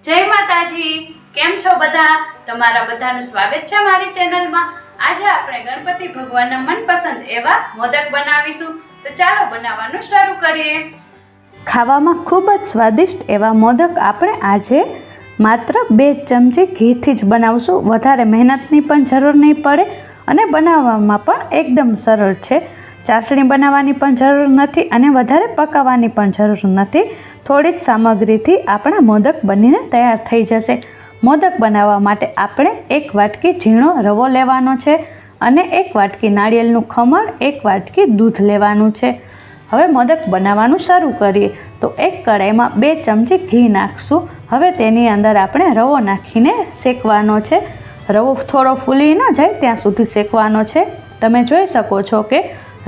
જય માતાજી, કેમ છો બધા? તમારા બધાનું સ્વાગત છે મારી ચેનલમાં। આજે આપણે ગણપતિ ભગવાનના મનપસંદ એવા મોદક બનાવીશું, તો ચાલો બનાવવાનું શરૂ કરીએ। ખાવામાં ખૂબ જ સ્વાદિષ્ટ એવા મોદક આપણે આજે માત્ર 2 ચમચી ઘીથી જ બનાવશું। વધારે મહેનતની પણ જરૂર નહીં પડે અને બનાવવામાં પણ એકદમ સરળ છે। ચાસણી બનાવવાની પણ જરૂર નથી અને વધારે પકાવવાની પણ જરૂર નથી। થોડી જ સામગ્રીથી આપણા મોદક બનીને તૈયાર થઈ જશે। મોદક બનાવવા માટે આપણે 1 વાટકી ઝીણો રવો લેવાનો છે અને 1 વાટકી નાળિયેરનું ખમણ, 1 વાટકી દૂધ લેવાનું છે। હવે મોદક બનાવવાનું શરૂ કરીએ તો એક કઢાઈમાં 2 ચમચી ઘી નાખશું। હવે તેની અંદર આપણે રવો નાખીને શેકવાનો છે। રવો થોડો ફૂલી ન જાય ત્યાં સુધી શેકવાનો છે। તમે જોઈ શકો છો કે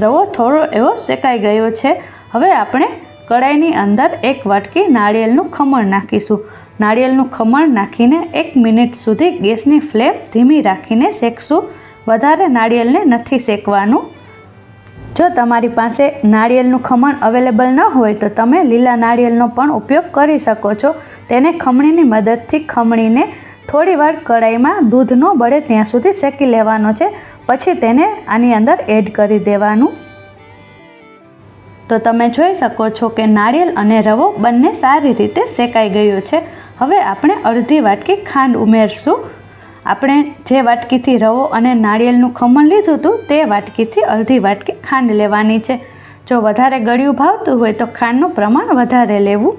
રવો થોડો એવો શેકાઈ ગયો છે। હવે આપણે કઢાઈની અંદર 1 વાટકી નાળિયેરનું ખમણ નાખીશું। નાળિયેરનું ખમણ નાખીને 1 મિનિટ સુધી ગેસની ફ્લેમ ધીમી રાખીને શેકશું। વધારે નાળિયેરને નથી શેકવાનું। જો તમારી પાસે નાળિયેરનું ખમણ અવેલેબલ ન હોય તો તમે લીલા નાળિયેરનો પણ ઉપયોગ કરી શકો છો। તેને ખમણીની મદદથી ખમણીને થોડીવાર કઢાઈમાં દૂધ ન બળે ત્યાં સુધી શેકી લેવાનો છે। પછી તેને આની અંદર એડ કરી દેવાનું। તો તમે જોઈ શકો છો કે નાળિયેર અને રવો બંને સારી રીતે શેકાઈ ગયો છે। હવે આપણે અડધી વાટકી ખાંડ ઉમેરશું। આપણે જે વાટકીથી રવો અને નાળિયેરનું ખમણ લીધું હતું તે વાટકીથી અડધી વાટકી ખાંડ લેવાની છે। જો વધારે ગળ્યું ભાવતું હોય તો ખાંડનું પ્રમાણ વધારે લેવું।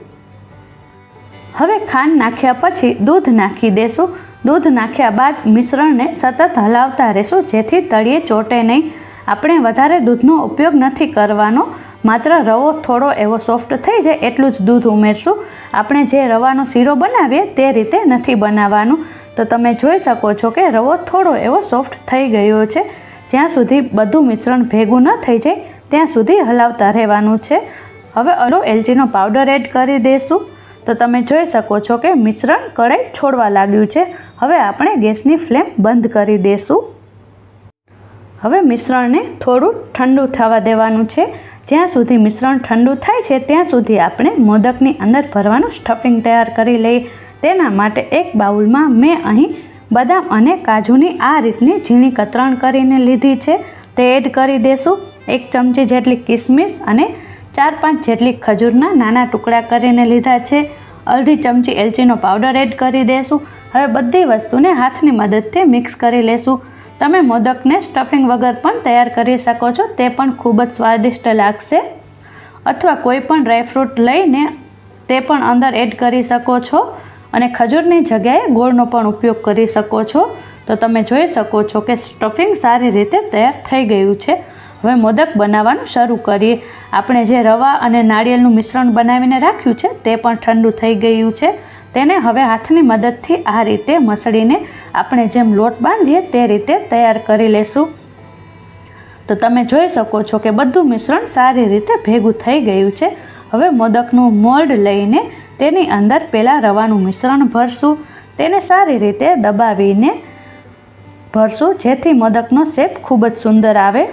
હવે ખાંડ નાખ્યા પછી દૂધ નાખી દેશું। દૂધ નાખ્યા બાદ મિશ્રણને સતત હલાવતા રહેશું જેથી તળિયે ચોટે નહીં। આપણે વધારે દૂધનો ઉપયોગ નથી કરવાનો, માત્ર રવો થોડો એવો સોફ્ટ થઈ જાય એટલું જ દૂધ ઉમેરશું। આપણે જે રવાનો શીરો બનાવીએ તે રીતે નથી બનાવવાનું। તો તમે જોઈ શકો છો કે રવો થોડો એવો સોફ્ટ થઈ ગયો છે। જ્યાં સુધી બધું મિશ્રણ ભેગું ન થઈ જાય ત્યાં સુધી હલાવતા રહેવાનું છે। હવે અડધો એલચીનો પાવડર એડ કરી દઈશું। તો તમે જોઈ શકો છો કે મિશ્રણ કઢાઈ છોડવા લાગ્યું છે। હવે આપણે ગેસની ફ્લેમ બંધ કરી દઈશું। હવે મિશ્રણને થોડું ઠંડુ થવા દેવાનું છે। જ્યાં સુધી મિશ્રણ ઠંડુ થાય છે ત્યાં સુધી આપણે મોદકની અંદર ભરવાનું સ્ટફિંગ તૈયાર કરી લઈએ। તેના માટે એક બાઉલમાં મેં અહીં બદામ અને કાજુની આ રીતની ઝીણી કતરણ કરીને લીધી છે, તે એડ કરી દઈશું। 1 ચમચી જેટલી કિસમિસ અને 4-5 જેટલી ખજૂરના નાના ટુકડા કરીને લીધા છે। અડધી ચમચી એલચીનો પાવડર એડ કરી દઈશું। હવે બધી વસ્તુને હાથની મદદથી મિક્સ કરી લેશું। તમે મોદકને સ્ટફિંગ વગર પણ તૈયાર કરી શકો છો, તે પણ ખૂબ જ સ્વાદિષ્ટ લાગશે। અથવા કોઈ પણ ડ્રાયફ્રૂટ લઈને તે પણ અંદર એડ કરી શકો છો અને ખજૂરની જગ્યાએ ગોળનો પણ ઉપયોગ કરી શકો છો। તો તમે જોઈ શકો છો કે સ્ટફિંગ સારી રીતે તૈયાર થઈ ગયું છે। હવે મોદક બનાવવાનું શરૂ કરીએ। આપણે જે રવા અને નાળિયેરનું મિશ્રણ બનાવીને રાખ્યું છે તે પણ ઠંડુ થઈ ગયું છે। તેને હવે હાથની મદદથી આ રીતે મસળીને આપણે જેમ લોટ બાંધીએ તે રીતે તૈયાર કરી લેશું। તો તમે જોઈ શકો છો કે બધું મિશ્રણ સારી રીતે ભેગું થઈ ગયું છે। હવે મોદકનું મોલ્ડ લઈને તેની અંદર પહેલાં રવાનું મિશ્રણ ભરશું। તેને સારી રીતે દબાવીને ભરશું જેથી મોદકનો શેપ ખૂબ જ સુંદર આવે।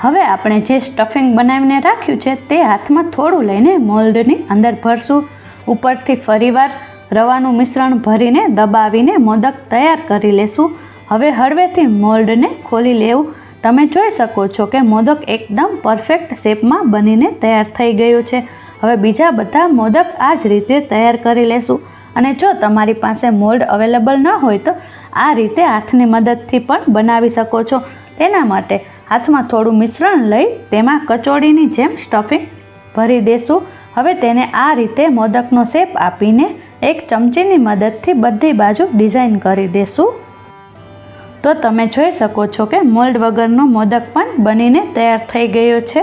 હવે આપણે જે સ્ટફિંગ બનાવીને રાખ્યું છે તે હાથમાં થોડું લઈને મોલ્ડની અંદર ભરશું। ઉપરથી ફરીવાર રવાનું મિશ્રણ ભરીને દબાવીને મોદક તૈયાર કરી લેશું। હવે હળવેથી મોલ્ડને ખોલી લેવું। તમે જોઈ શકો છો કે મોદક એકદમ પરફેક્ટ શેપમાં બનીને તૈયાર થઈ ગયું છે। હવે બીજા બધા મોદક આ જ રીતે તૈયાર કરી લેશું। અને જો તમારી પાસે મોલ્ડ અવેલેબલ ન હોય તો આ રીતે હાથની મદદથી પણ બનાવી શકો છો। તેના માટે હાથમાં થોડું મિશ્રણ લઈ તેમાં કચોળીની જેમ સ્ટફિંગ ભરી દેશું। હવે તેને આ રીતે મોદકનો શેપ આપીને 1 ચમચીની મદદથી બધી બાજુ ડિઝાઇન કરી દેશું। તો તમે જોઈ શકો છો કે મોલ્ડ વગરનો મોદક પણ બનીને તૈયાર થઈ ગયો છે।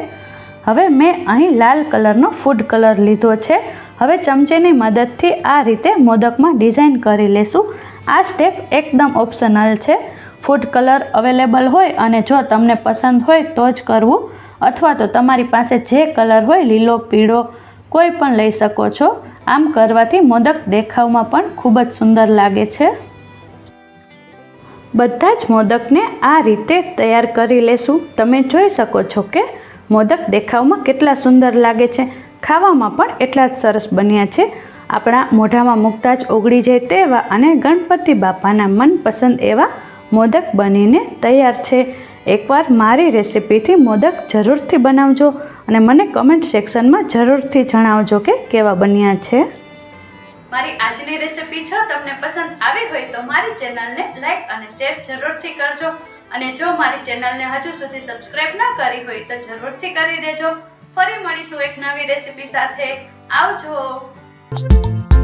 હવે મેં અહીં લાલ કલરનો ફૂડ કલર લીધો છે। હવે ચમચીની મદદથી આ રીતે મોદકમાં ડિઝાઇન કરી લેશું। આ સ્ટેપ એકદમ ઓપ્શનલ છે। ફૂડ કલર અવેલેબલ હોય અને જો તમને પસંદ હોય તો જ કરવું, અથવા તો તમારી પાસે જે કલર હોય લીલો, પીળો કોઈ પણ લઈ શકો છો। આમ કરવાથી મોદક દેખાવમાં પણ ખૂબ જ સુંદર લાગે છે। બધા જ મોદકને આ રીતે તૈયાર કરી લેશું। તમે જોઈ શકો છો કે મોદક દેખાવમાં કેટલા સુંદર લાગે છે, ખાવામાં પણ એટલા જ સરસ બન્યા છે। આપણા મોઢામાં મૂકતા જ ઓગળી જાય તેવા અને ગણપતિ બાપાના મનપસંદ એવા મોદક બનીને તૈયાર છે. એકવાર મારી રેસિપીથી મોદક જરૂરથી બનાવજો અને મને કમેન્ટ સેક્શનમાં જરૂરથી જણાવજો કે કેવા બન્યા છે. મારી આજની રેસિપી જો તમને પસંદ આવી હોય તો મારી ચેનલને લાઈક અને શેર જરૂરથી કરજો અને જો મારી ચેનલને હજુ સુધી સબસ્ક્રાઇબ ન કરી હોય તો જરૂરથી કરી દેજો. ફરી મળીશું એક નવી રેસિપી સાથે. આવજો.